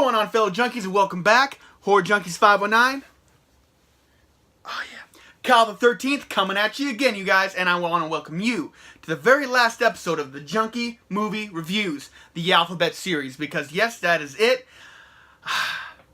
going on, fellow junkies, and welcome back. Horror Junkies 509. Oh yeah. Kyle the 13th coming at you again, you guys, and I want to welcome you to the very last episode of the Junkie Movie Reviews, the Alphabet series, because yes, that is it.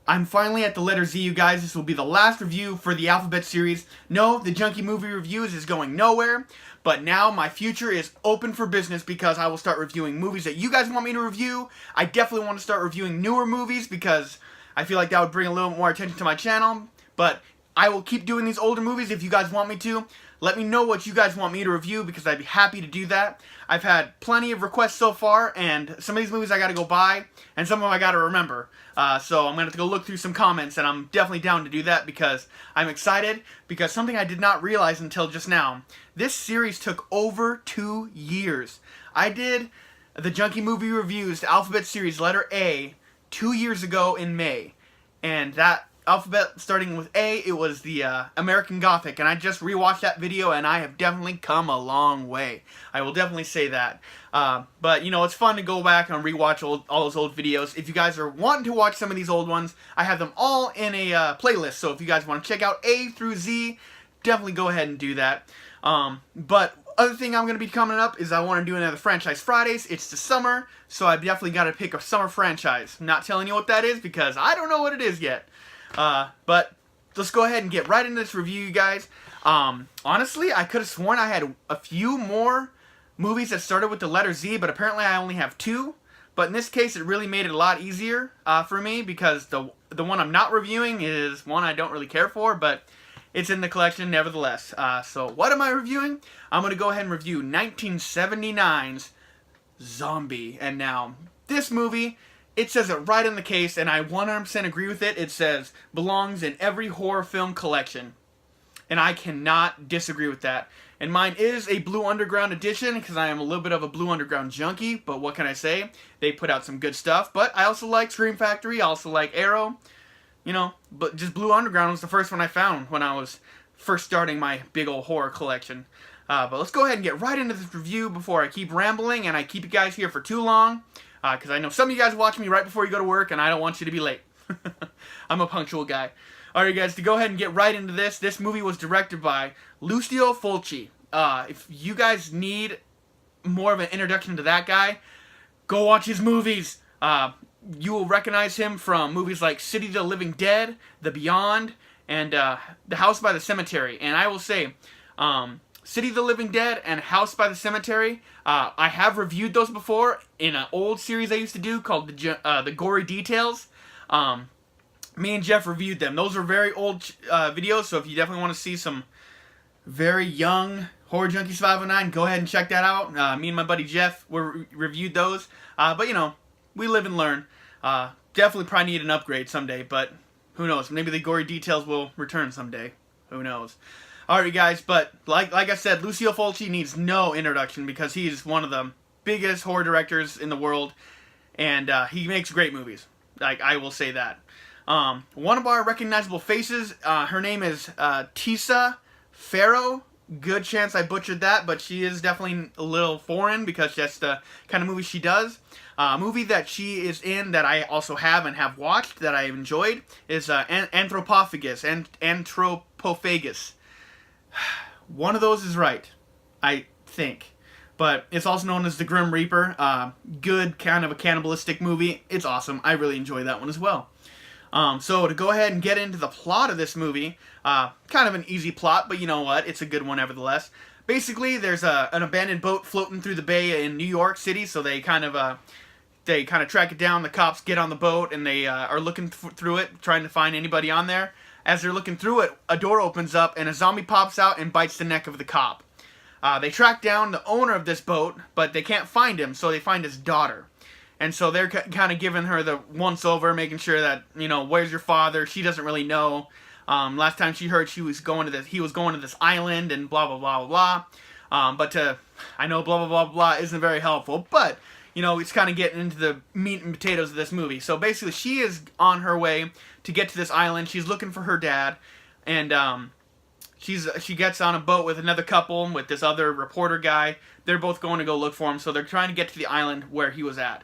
I'm finally at the letter Z, you guys. This will be the last review for the Alphabet series. No, the Junkie Movie Reviews is going nowhere, but now my future is open for business because I will start reviewing movies that you guys want me to review. I definitely want to start reviewing newer movies because I feel like that would bring a little more attention to my channel, but I will keep doing these older movies if you guys want me to. Let me know what you guys want me to review because I'd be happy to do that. I've had plenty of requests so far, and some of these movies I gotta go buy, and some of them I gotta remember. So I'm gonna have to go look through some comments, and I'm definitely down to do that because I'm excited, because something I did not realize until just now. This series took over 2 years. I did the Junkie Movie Reviews, the Alphabet series, letter A, 2 years ago in May. And that alphabet starting with A, it was the American Gothic, and I just rewatched that video, and I have definitely come a long way. I will definitely say that. But, you know, it's fun to go back and rewatch all those old videos. If you guys are wanting to watch some of these old ones, I have them all in a playlist, so if you guys want to check out A through Z, definitely go ahead and do that. But other thing I'm going to be coming up is I want to do another Franchise Fridays. It's the summer, so I've definitely got to pick a summer franchise. I'm not telling you what that is because I don't know what it is yet. But let's go ahead and get right into this review, you guys. Honestly, I could have sworn I had a few more movies that started with the letter Z, but apparently I only have 2. But in this case, it really made it a lot easier for me because the one I'm not reviewing is one I don't really care for, but it's in the collection nevertheless. So what am I reviewing? I'm going to go ahead and review 1979's Zombie. And now, this movie, it says it right in the case, and I 100% agree with it. It says, belongs in every horror film collection. And I cannot disagree with that. And mine is a Blue Underground edition, because I am a little bit of a Blue Underground junkie, but what can I say? They put out some good stuff, but I also like Scream Factory, I also like Arrow, you know, but just Blue Underground was the first one I found when I was first starting my big old horror collection. But let's go ahead and get right into this review before I keep rambling, and I keep you guys here for too long. Because I know some of you guys watch me right before you go to work, and I don't want you to be late. I'm a punctual guy. Alright guys, to go ahead and get right into this movie was directed by Lucio Fulci. If you guys need more of an introduction to that guy, go watch his movies. You will recognize him from movies like City of the Living Dead, The Beyond, and The House by the Cemetery. And I will say, City of the Living Dead and House by the Cemetery, I have reviewed those before in an old series I used to do called the Gory Details. Me and Jeff reviewed them. Those are very old videos, so if you definitely want to see some very young Horror Junkies 509, go ahead and check that out. Me and my buddy Jeff reviewed those. But, you know, we live and learn. Definitely probably need an upgrade someday, but who knows? Maybe the Gory Details will return someday. Who knows? Alright guys, but like I said, Lucio Fulci needs no introduction because he's one of the biggest horror directors in the world, and he makes great movies. Like, I will say that. One of our recognizable faces, her name is Tisa Farrow. Good chance I butchered that, but she is definitely a little foreign because that's the kind of movie she does. A movie that she is in that I also have and have watched that I have enjoyed is Anthropophagus. Anthropophagus. One of those is right, I think. But it's also known as The Grim Reaper. Good, kind of a cannibalistic movie. It's awesome. I really enjoy that one as well. So to go ahead and get into the plot of this movie, kind of an easy plot, but you know what? It's a good one nevertheless. Basically, there's an abandoned boat floating through the bay in New York City, so they kind of track it down. The cops get on the boat, and they are looking through it, trying to find anybody on there. As they're looking through it, a door opens up, and a zombie pops out and bites the neck of the cop. They track down the owner of this boat, but they can't find him, so they find his daughter. And so they're kind of giving her the once-over, making sure that, you know, where's your father? She doesn't really know. Last time she heard he was going to this island and blah, blah, blah, blah, blah. I know blah, blah, blah, blah isn't very helpful, but, you know, it's kind of getting into the meat and potatoes of this movie. So basically, she is on her way to get to this island. She's looking for her dad, and she gets on a boat with another couple, with this other reporter guy. They're both going to go look for him, so they're trying to get to the island where he was at.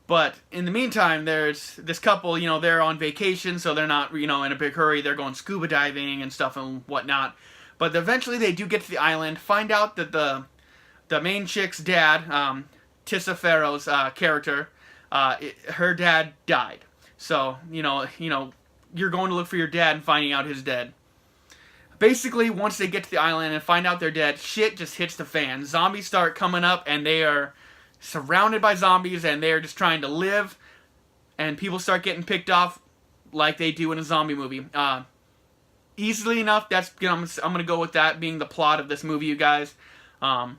But in the meantime, there's this couple, they're on vacation, so they're not, in a big hurry. They're going scuba diving and stuff and whatnot. But eventually they do get to the island, find out that the main chick's dad, Tissa Farrow's character, her dad died. So, you're going to look for your dad and finding out he's dead. Basically, once they get to the island and find out they're dead, shit just hits the fan. Zombies start coming up, and they are surrounded by zombies, and they're just trying to live, and people start getting picked off like they do in a zombie movie. Easily enough, I'm going to go with that being the plot of this movie, you guys. A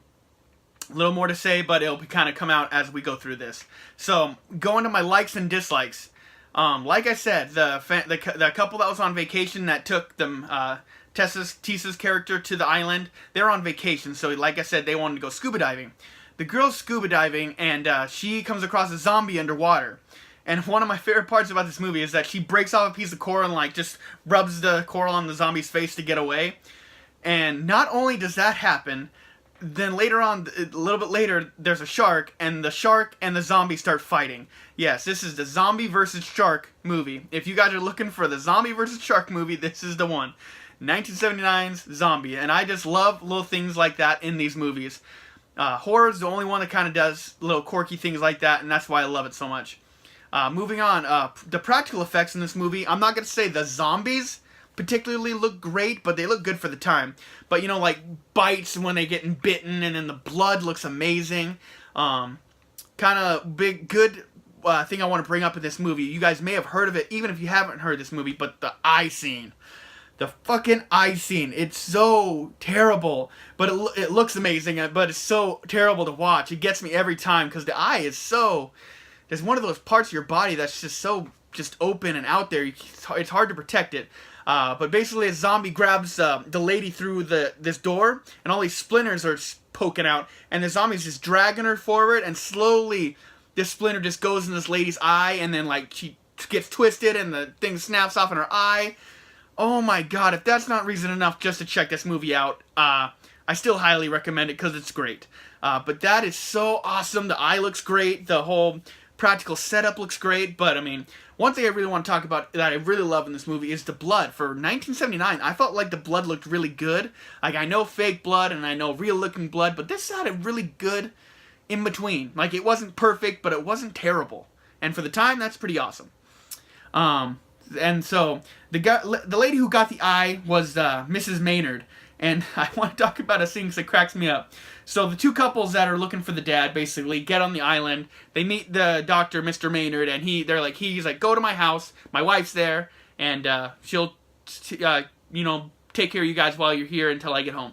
little more to say, but it'll kind of come out as we go through this. So, going to my likes and dislikes. Like I said, the couple that was on vacation that took them, Tissa's character to the island, they're on vacation, so like I said, they wanted to go scuba diving. The girl's scuba diving, and she comes across a zombie underwater. And one of my favorite parts about this movie is that she breaks off a piece of coral and just rubs the coral on the zombie's face to get away. And not only does that happen, then later on, a little bit later, there's a shark, and the shark and the zombie start fighting. Yes, this is the zombie versus shark movie. If you guys are looking for the zombie versus shark movie, this is the one. 1979's Zombie, and I just love little things like that in these movies. Horror's the only one that kind of does little quirky things like that, and that's why I love it so much. Moving on, the practical effects in this movie, I'm not going to say the zombies particularly look great, but they look good for the time. But, like bites when they getting bitten, and then the blood looks amazing. Kind of good thing I want to bring up in this movie. You guys may have heard of it, even if you haven't heard this movie, but the eye scene. The fucking eye scene. It's so terrible, but it looks amazing, but it's so terrible to watch. It gets me every time, because the eye is so... There's one of those parts of your body that's just so open and out there. It's hard to protect it. But basically, a zombie grabs the lady through this door, and all these splinters are poking out, and the zombie's just dragging her forward, and slowly this splinter just goes in this lady's eye, and then she gets twisted, and the thing snaps off in her eye. Oh my god, if that's not reason enough just to check this movie out, I still highly recommend it because it's great. But that is so awesome. The eye looks great. The whole practical setup looks great. But, one thing I really want to talk about that I really love in this movie is the blood. For 1979, I felt like the blood looked really good. I know fake blood and I know real-looking blood, but this had a really good in between. It wasn't perfect, but it wasn't terrible. And for the time, that's pretty awesome. And so, the lady who got the eye was Mrs. Maynard. And I want to talk about a scene because it cracks me up. So the two couples that are looking for the dad basically get on the island. They meet the doctor, Mr. Maynard, and he's like, go to my house. My wife's there, and she'll, take care of you guys while you're here until I get home.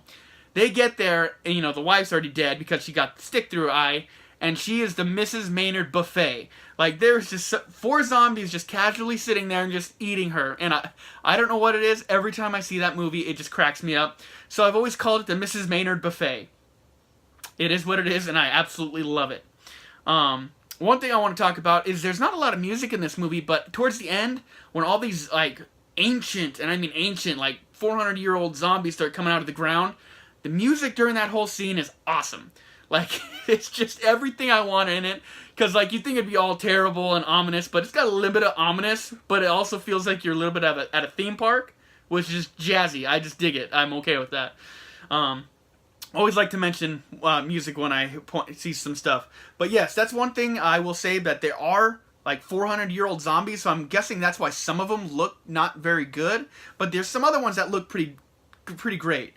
They get there, and the wife's already dead because she got the stick through her eye, and she is the Mrs. Maynard buffet. There's just 4 zombies just casually sitting there and just eating her. And I don't know what it is. Every time I see that movie, it just cracks me up. So I've always called it the Mrs. Maynard buffet. It is what it is, and I absolutely love it. One thing I want to talk about is there's not a lot of music in this movie, but towards the end, when all these, ancient, and I mean ancient, 400-year-old zombies start coming out of the ground, the music during that whole scene is awesome. It's just everything I want in it. Because, you think it'd be all terrible and ominous, but it's got a little bit of ominous, but it also feels like you're a little bit at a theme park, which is jazzy. I just dig it. I'm okay with that. Always like to mention music when I see some stuff. But yes, that's one thing I will say, that there are, 400-year-old zombies, so I'm guessing that's why some of them look not very good. But there's some other ones that look pretty great.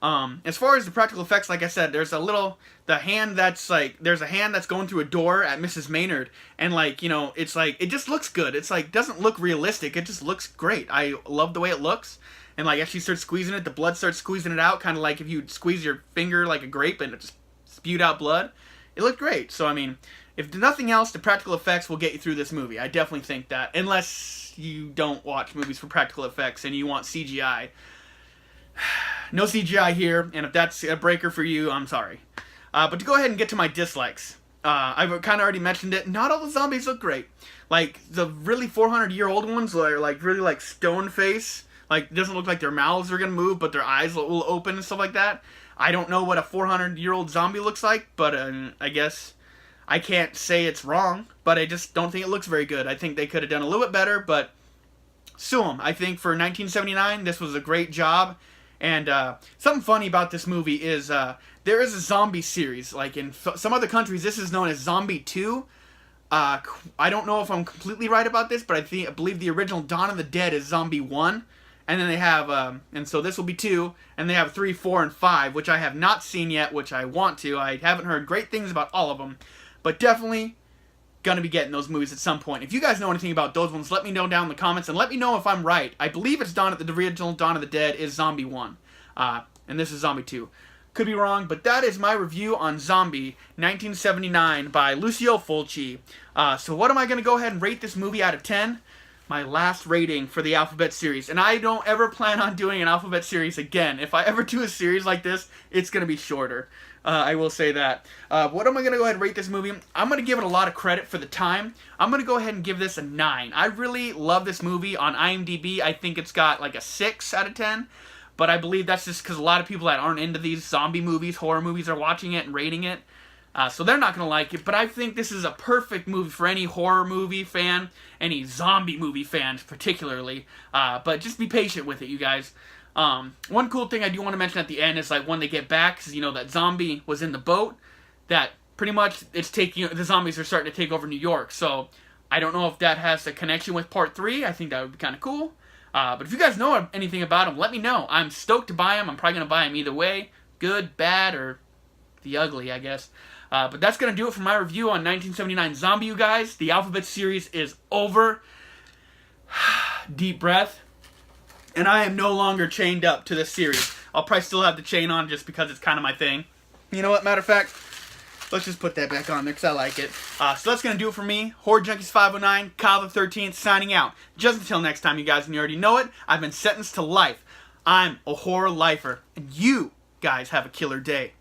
As far as the practical effects, like I said, there's a hand that's going through a door at Mrs. Maynard, and it just looks good. It's doesn't look realistic, it just looks great. I love the way it looks, and as she starts squeezing it, the blood starts squeezing it out, kind of like if you squeeze your finger like a grape and it just spewed out blood. It looked great. So if nothing else, the practical effects will get you through this movie. I definitely think that, unless you don't watch movies for practical effects and you want CGI. No CGI here, and if that's a breaker for you, I'm sorry. But to go ahead and get to my dislikes, I've kind of already mentioned it. Not all the zombies look great. The really 400-year-old ones are really stone face. It doesn't look like their mouths are gonna move, but their eyes will open and stuff like that. I don't know what a 400-year-old zombie looks like, but I guess I can't say it's wrong, but I just don't think it looks very good. I think they could have done a little bit better, but sue them. I think for 1979, this was a great job. And something funny about this movie is there is a zombie series. Like in some other countries, this is known as Zombie 2. I don't know if I'm completely right about this, but I believe the original Dawn of the Dead is Zombie 1. And then they have, and so this will be 2, and they have 3, 4, and 5, which I have not seen yet, which I want to. I haven't heard great things about all of them, but definitely gonna be getting those movies at some point. If you guys know anything about those ones, let me know down in the comments, and let me know if I'm right. I believe it's the original Dawn of the Dead is Zombie 1, and this is Zombie 2. Could be wrong, but that is my review on Zombie 1979 by Lucio Fulci. So what am I gonna go ahead and rate this movie out of 10? My last rating for the Alphabet series. And I don't ever plan on doing an Alphabet series again. If I ever do a series like this, it's going to be shorter. I will say that. What am I going to go ahead and rate this movie? I'm going to give it a lot of credit for the time. I'm going to go ahead and give this a 9. I really love this movie. On IMDb, I think it's got like a 6 out of 10. But I believe that's just because a lot of people that aren't into these zombie movies, horror movies, are watching it and rating it. So they're not going to like it, but I think this is a perfect movie for any horror movie fan, any zombie movie fans particularly, but just be patient with it, you guys. One cool thing I do want to mention at the end is like when they get back, because you know that zombie was in the boat, that pretty much the zombies are starting to take over New York, so I don't know if that has a connection with part 3. I think that would be kind of cool. But if you guys know anything about them, let me know. I'm stoked to buy them. I'm probably going to buy them either way, good, bad, or the ugly, I guess. But that's going to do it for my review on 1979 Zombie, you guys. The Alphabet series is over. Deep breath. And I am no longer chained up to this series. I'll probably still have the chain on just because it's kind of my thing. You know what? Matter of fact, let's just put that back on there because I like it. So that's going to do it for me. Horror Junkies 509, Kyle the 13th, signing out. Just until next time, you guys, and you already know it, I've been sentenced to life. I'm a horror lifer. And you guys have a killer day.